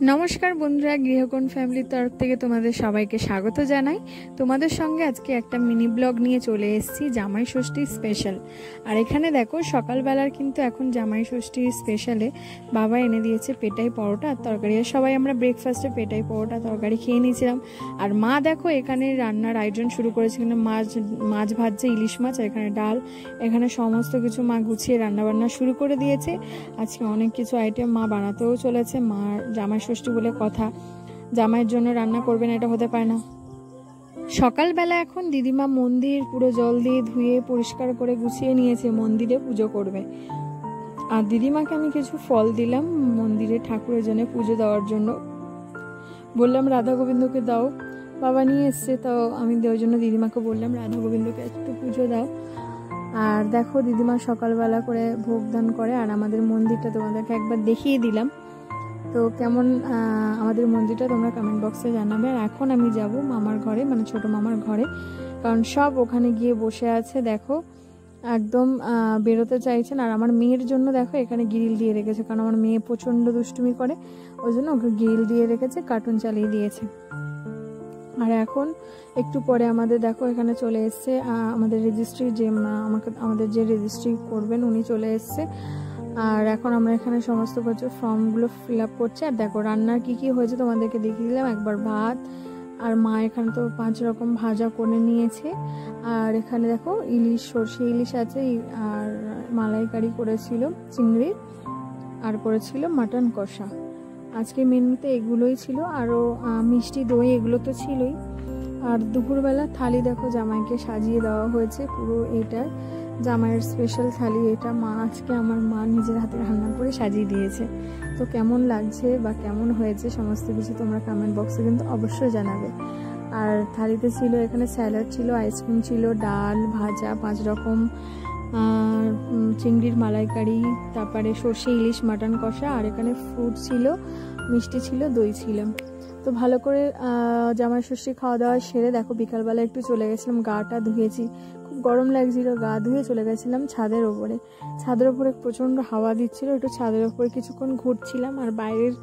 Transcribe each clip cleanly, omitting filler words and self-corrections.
नमस्कार बंधुरा गृहकोण फैमिलिर तरफ থেকে তোমাদের সবাইকে স্বাগত জানাই। তোমাদের সঙ্গে আজকে একটা মিনি ব্লগ নিয়ে চলে এসেছি জামাই ষষ্ঠী স্পেশাল। আর এখানে দেখো সকালবেলার কিন্তু এখন জামাই ষষ্ঠী স্পেশালে বাবা এনে দিয়েছে পেটাই পরোটা আর তরকারি। আর সবাই আমরা ব্রেকফাস্টে পেটাই পরোটা তরকারি খেয়ে নিয়েছিলাম। আর মা দেখো এখানে রান্নার আয়োজন শুরু করেছে। এখানে মাছ ভাজছে, ইলিশ মাছ, আর এখানে ডাল, এখানে সমস্ত কিছু মা গুছিয়ে রান্নাবান্না শুরু করে দিয়েছে। আজকে অনেক কিছু আইটেম মা বানাতেও চলেছে। মা জামাই ষষ্ঠী বলে কথা, জামাইয়ের জন্য রান্না করবে না এটা হতে পারে না। সকালবেলা এখন দিদিমা মন্দির পুরো জল দিয়ে ধুয়ে পরিষ্কার করে গুছিয়ে নিয়েছে, মন্দিরে পুজো করবে। আর দিদিমাকে আমি কিছু ফল দিলাম মন্দিরে ঠাকুরের জন্য পুজো দেওয়ার জন্য। বললাম রাধা গোবিন্দকে দাও, বাবা নিয়ে এসছে, তো আমি দেওয়ার জন্য দিদিমাকে বললাম রাধা গোবিন্দকে একটু পুজো দাও। আর দেখো দিদিমা সকালবেলা করে ভোগদান করে। আর আমাদের মন্দিরটা তোমাদেরকে একবার দেখিয়ে দিলাম, তো কেমন আমাদের মন্দিরটা তোমরা কমেন্ট বক্সে জানাবে। আর এখন আমি যাব মামার ঘরে, মানে ছোট মামার ঘরে, কারণ সব ওখানে গিয়ে বসে আছে। দেখো একদম বেরোতে চাইছেন। আর আমার মেয়ের জন্য দেখো এখানে গ্রিল দিয়ে রেখেছে, কারণ আমার মেয়ে প্রচণ্ড দুষ্টুমি করে, ওই জন্য ওকে গ্রিল দিয়ে রেখেছে, কার্টুন চালিয়ে দিয়েছে। আর এখন একটু পরে আমাদের দেখো এখানে চলে এসছে আমাদের রেজিস্ট্রি, যে আমাদের যে রেজিস্ট্রি করবেন উনি চলে এসছে। আর এখন আমরা এখানে সমস্ত কিছু ফর্মগুলো ফিল আপ করছি। আর দেখো রান্নার কি কি হয়েছে তোমাদেরকে দেখিয়ে দিলাম একবার। ভাত, আর মা এখানে তো 5 রকম ভাজা করে নিয়েছে। আর এখানে দেখো ইলিশ, সর্ষে ইলিশ আছে, আর মালাইকারি করেছিল চিংড়ির, আর করেছিল মাটন কষা। আজকে মেনুতে এগুলোই ছিল, আরও মিষ্টি দই এগুলো তো ছিলই। আর দুপুরবেলা থালি দেখো জামাইকে সাজিয়ে দেওয়া হয়েছে পুরো। এইটার জামাইয়ের স্পেশাল থালি এটা, মা আজকে আমার মা নিজের হাতে রান্না করে সাজিয়ে দিয়েছে। তো কেমন লাগছে বা কেমন হয়েছে সমস্ত কিছু তোমরা কমেন্ট বক্সে কিন্তু অবশ্যই জানাবে। আর থালিতে ছিল এখানে স্যালাড ছিল, আইসক্রিম ছিল, ডাল, ভাজা, 5 রকম, চিংড়ির মালাইকারি, তারপরে সর্ষে ইলিশ, মাটন কষা, আর এখানে ফ্রুট ছিল, মিষ্টি ছিল, দই ছিল। তো ভালো করে জামাই ষষ্ঠী খাওয়া দাওয়া সেরে দেখো বিকালবেলা একটু চলে গেছিলাম, গাটা ধুয়েছি, খুব গরম লাগছিল, গা ধুয়ে চলে গেছিলাম ছাদের ওপরে। ছাদের ওপরে প্রচণ্ড হাওয়া দিচ্ছিল, একটু ছাদের ওপরে কিছুক্ষণ ঘুরছিলাম। আর বাইরের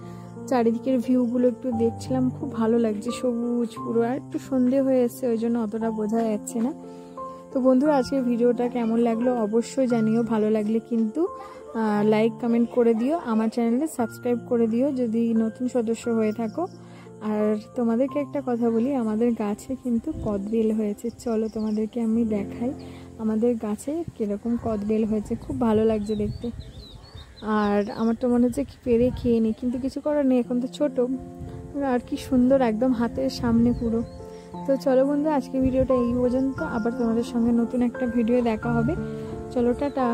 চারিদিকের ভিউগুলো একটু দেখছিলাম, খুব ভালো লাগছে, সবুজ পুরো। আর একটু সন্ধে হয়ে এসছে, ওই জন্য অতটা বোঝা যাচ্ছে না। তো বন্ধুরা আজকের ভিডিওটা কেমন লাগলো অবশ্যই জানিও। ভালো লাগলে কিন্তু লাইক কমেন্ট করে দিও, আমার চ্যানেলে সাবস্ক্রাইব করে দিও যদি নতুন সদস্য হয়ে থাকো। আর তোমাদেরকে একটা কথা বলি, আমাদের গাছে কিন্তু কদবেল হয়েছে, চলো তোমাদেরকে আমি দেখাই আমাদের গাছে কীরকম কদবেল হয়েছে, খুব ভালো লাগছে দেখতে। আর আমার তো মনে হচ্ছে পেরে খেয়ে নিই, কিন্তু কিছু করার নেই, এখন তো ছোটো। আর কি সুন্দর একদম হাতের সামনে পুরো। তো চলো বন্ধু আজকে ভিডিওটা এই পর্যন্ত, আবার তোমাদের সঙ্গে নতুন একটা ভিডিও দেখা হবে। চলো টাটা।